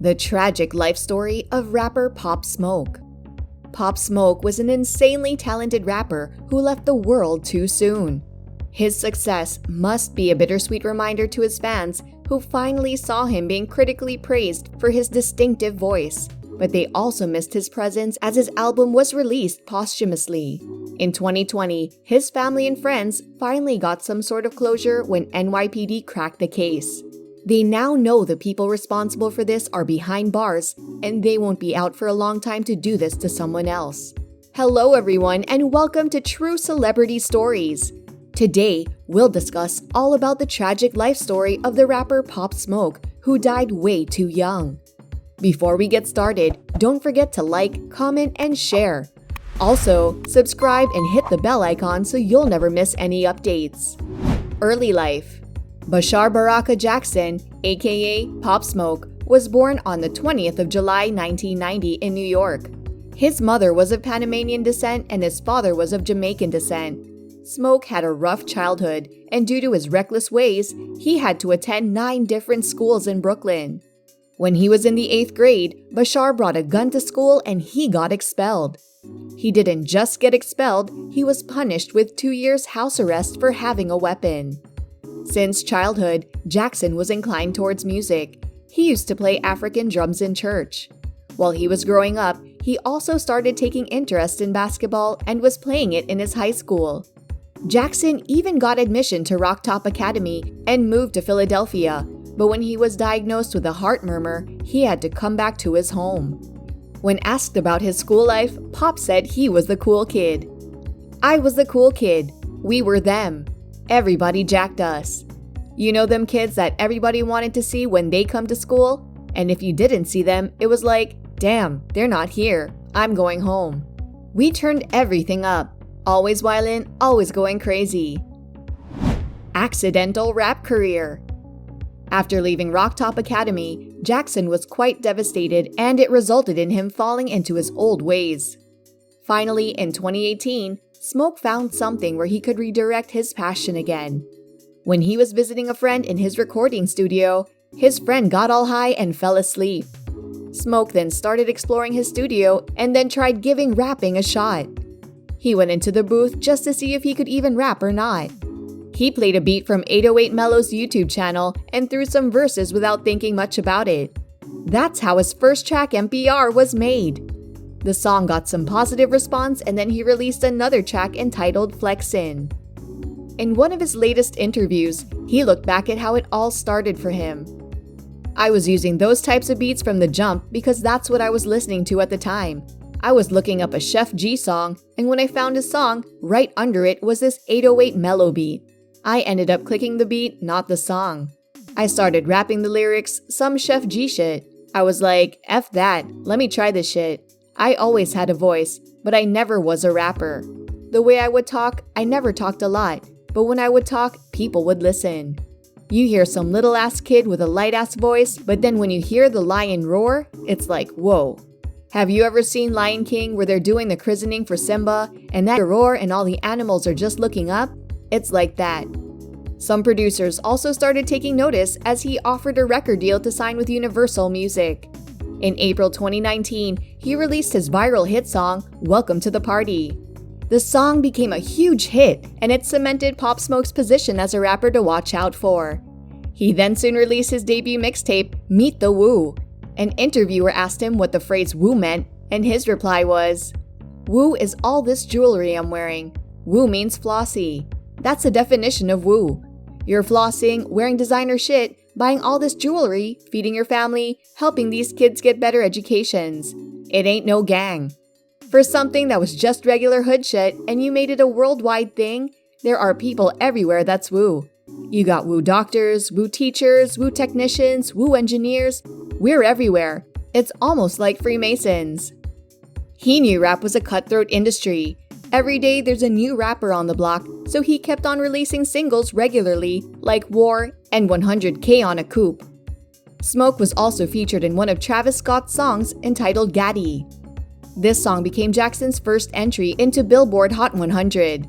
The tragic life story of rapper Pop Smoke. Pop Smoke was an insanely talented rapper who left the world too soon. His success must be a bittersweet reminder to his fans who finally saw him being critically praised for his distinctive voice, but they also missed his presence as his album was released posthumously. In 2020, his family and friends finally got some sort of closure when NYPD cracked the case. They now know the people responsible for this are behind bars, and they won't be out for a long time to do this to someone else. Hello everyone, and welcome to True Celebrity Stories. Today, we'll discuss all about the tragic life story of the rapper Pop Smoke, who died way too young. Before we get started, don't forget to like, comment, and share. Also, subscribe and hit the bell icon so you'll never miss any updates. Early life. Bashar Barakah Jackson, aka Pop Smoke, was born on the 20th of July 1990 in New York. His mother was of Panamanian descent and his father was of Jamaican descent. Smoke had a rough childhood, and due to his reckless ways, he had to attend 9 different schools in Brooklyn. When he was in the 8th grade, Bashar brought a gun to school and he got expelled. He didn't just get expelled, he was punished with 2 years house arrest for having a weapon. Since childhood, Jackson was inclined towards music. He used to play African drums in church. While he was growing up, he also started taking interest in basketball and was playing it in his high school. Jackson even got admission to Rock Top Academy and moved to Philadelphia, but when he was diagnosed with a heart murmur, he had to come back to his home. When asked about his school life, Pop said he was the cool kid. "I was the cool kid. We were them. Everybody jacked us. You know them kids that everybody wanted to see when they come to school? And if you didn't see them, it was like, damn, they're not here. I'm going home." We turned everything up. Always wildin', always going crazy. Accidental rap career. After leaving Rock Top Academy, Jackson was quite devastated and it resulted in him falling into his old ways. Finally, in 2018, Smoke found something where he could redirect his passion again. When he was visiting a friend in his recording studio, his friend got all high and fell asleep. Smoke then started exploring his studio and then tried giving rapping a shot. He went into the booth just to see if he could even rap or not. He played a beat from 808 Mello's YouTube channel and threw some verses without thinking much about it. That's how his first track, NPR, was made. The song got some positive response and then he released another track entitled Flexin'. In one of his latest interviews, he looked back at how it all started for him. "I was using those types of beats from the jump because that's what I was listening to at the time. I was looking up a Chef G song, and when I found his song, right under it was this 808 Mello beat. I ended up clicking the beat, not the song. I started rapping the lyrics, some Chef G shit. I was like, F that, let me try this shit. I always had a voice, but I never was a rapper. The way I would talk, I never talked a lot, but when I would talk, people would listen. You hear some little ass kid with a light ass voice, but then when you hear the lion roar, it's like, whoa. Have you ever seen Lion King where they're doing the christening for Simba and that roar and all the animals are just looking up? It's like that." Some producers also started taking notice as he offered a record deal to sign with Universal Music. In April 2019, he released his viral hit song, Welcome to the Party. The song became a huge hit and it cemented Pop Smoke's position as a rapper to watch out for. He then soon released his debut mixtape, Meet the Woo. An interviewer asked him what the phrase woo meant, and his reply was, "Woo is all this jewelry I'm wearing. Woo means flossy. That's the definition of woo. You're flossing, wearing designer shit, buying all this jewelry, feeding your family, helping these kids get better educations. It ain't no gang." For something that was just regular hood shit and you made it a worldwide thing, there are people everywhere that's woo. You got woo doctors, woo teachers, woo technicians, woo engineers. We're everywhere. It's almost like Freemasons. He knew rap was a cutthroat industry. Every day there's a new rapper on the block, so he kept on releasing singles regularly, like War and 100K on a Coupe. Smoke was also featured in one of Travis Scott's songs entitled Gaddy. This song became Jackson's first entry into Billboard Hot 100.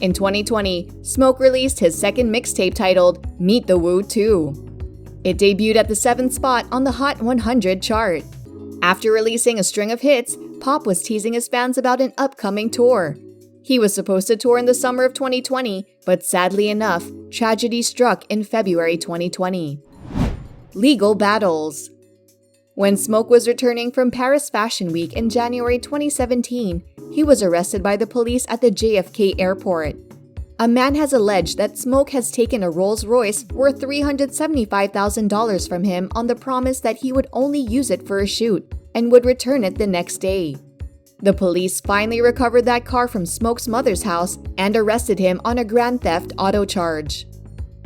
In 2020, Smoke released his second mixtape titled Meet the Woo 2. It debuted at the 7th spot on the Hot 100 chart. After releasing a string of hits, Pop was teasing his fans about an upcoming tour. He was supposed to tour in the summer of 2020, but sadly enough, tragedy struck in February 2020. Legal battles. When Smoke was returning from Paris Fashion Week in January 2017, he was arrested by the police at the JFK airport. A man has alleged that Smoke has taken a Rolls-Royce worth $375,000 from him on the promise that he would only use it for a shoot and would return it the next day. The police finally recovered that car from Smoke's mother's house and arrested him on a grand theft auto charge.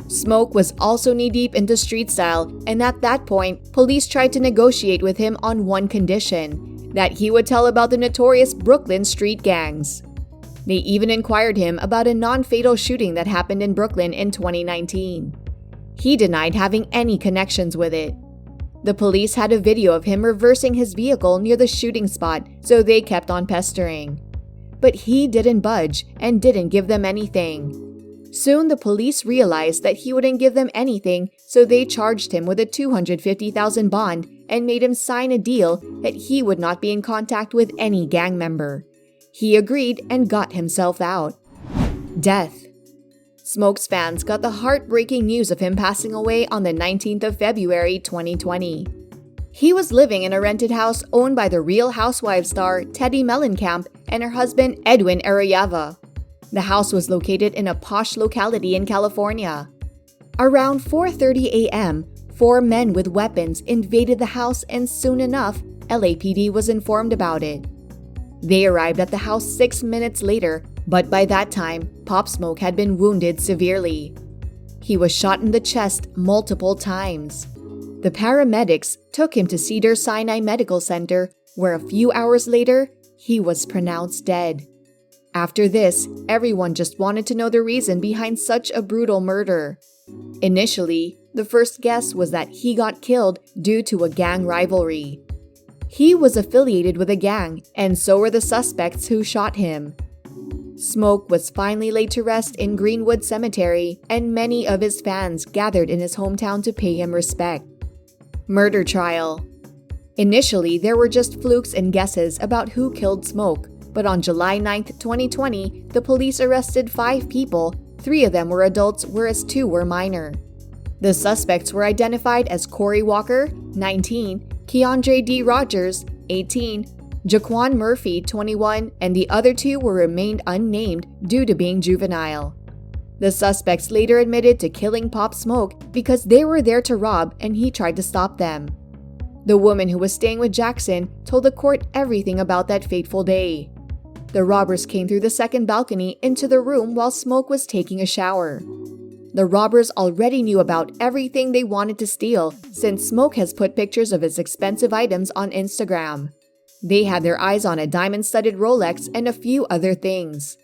Smoke was also knee-deep into street style, and at that point, police tried to negotiate with him on one condition: that he would tell about the notorious Brooklyn street gangs. They even inquired him about a non-fatal shooting that happened in Brooklyn in 2019. He denied having any connections with it. The police had a video of him reversing his vehicle near the shooting spot, so they kept on pestering. But he didn't budge and didn't give them anything. Soon, the police realized that he wouldn't give them anything, so they charged him with a $250,000 bond and made him sign a deal that he would not be in contact with any gang member. He agreed and got himself out. Death. Smoke's fans got the heartbreaking news of him passing away on the 19th of February 2020. He was living in a rented house owned by the Real Housewives star Teddy Mellencamp and her husband Edwin Arellava. The house was located in a posh locality in California. Around 4:30 a.m., 4 men with weapons invaded the house, and soon enough, LAPD was informed about it. They arrived at the house 6 minutes later, but by that time, Pop Smoke had been wounded severely. He was shot in the chest multiple times. The paramedics took him to Cedars-Sinai Medical Center, where a few hours later, he was pronounced dead. After this, everyone just wanted to know the reason behind such a brutal murder. Initially, the first guess was that he got killed due to a gang rivalry. He was affiliated with a gang, and so were the suspects who shot him. Smoke was finally laid to rest in Greenwood Cemetery, and many of his fans gathered in his hometown to pay him respect. Murder trial. Initially, there were just flukes and guesses about who killed Smoke. But on July 9, 2020, the police arrested 5 people. 3 of them were adults, whereas 2 were minor. The suspects were identified as Corey Walker, 19, Keandre D. Rogers, 18, Jaquan Murphy, 21, and the other 2 were remained unnamed due to being juvenile. The suspects later admitted to killing Pop Smoke because they were there to rob and he tried to stop them. The woman who was staying with Jackson told the court everything about that fateful day. The robbers came through the second balcony into the room while Smoke was taking a shower. The robbers already knew about everything they wanted to steal, since Smoke has put pictures of his expensive items on Instagram. They had their eyes on a diamond-studded Rolex and a few other things.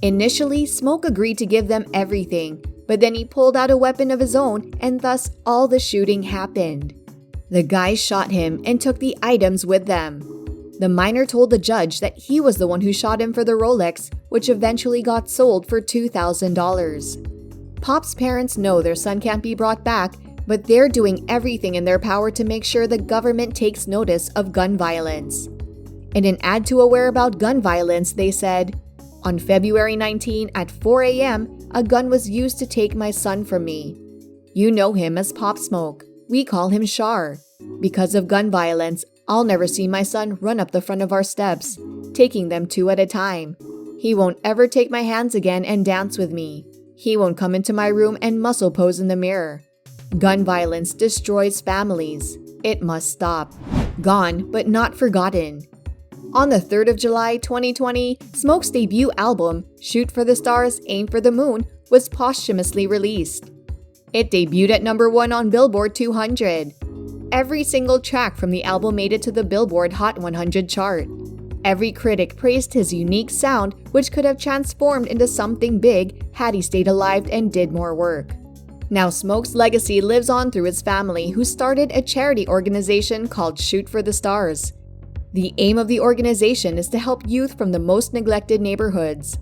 Initially, Smoke agreed to give them everything, but then he pulled out a weapon of his own, and thus all the shooting happened. The guys shot him and took the items with them. The minor told the judge that he was the one who shot him for the Rolex, which eventually got sold for $2,000. Pop's parents know their son can't be brought back, but they're doing everything in their power to make sure the government takes notice of gun violence. In an ad to Aware about gun violence, they said, "On February 19 at 4 a.m., a gun was used to take my son from me. You know him as Pop Smoke. We call him Shar. Because of gun violence, I'll never see my son run up the front of our steps, taking them 2 at a time. He won't ever take my hands again and dance with me. He won't come into my room and muscle pose in the mirror. Gun violence destroys families. It must stop." Gone, but not forgotten. On the 3rd of July 2020, Smoke's debut album, Shoot for the Stars, Aim for the Moon, was posthumously released. It debuted at number 1 on Billboard 200. Every single track from the album made it to the Billboard Hot 100 chart. Every critic praised his unique sound, which could have transformed into something big had he stayed alive and did more work. Now Smoke's legacy lives on through his family, who started a charity organization called Shoot for the Stars. The aim of the organization is to help youth from the most neglected neighborhoods.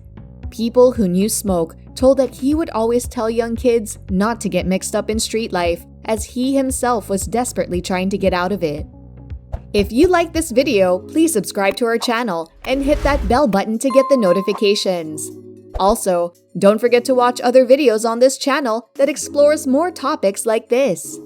People who knew Smoke told that he would always tell young kids not to get mixed up in street life, as he himself was desperately trying to get out of it. If you like this video, please subscribe to our channel and hit that bell button to get the notifications. Also, don't forget to watch other videos on this channel that explores more topics like this.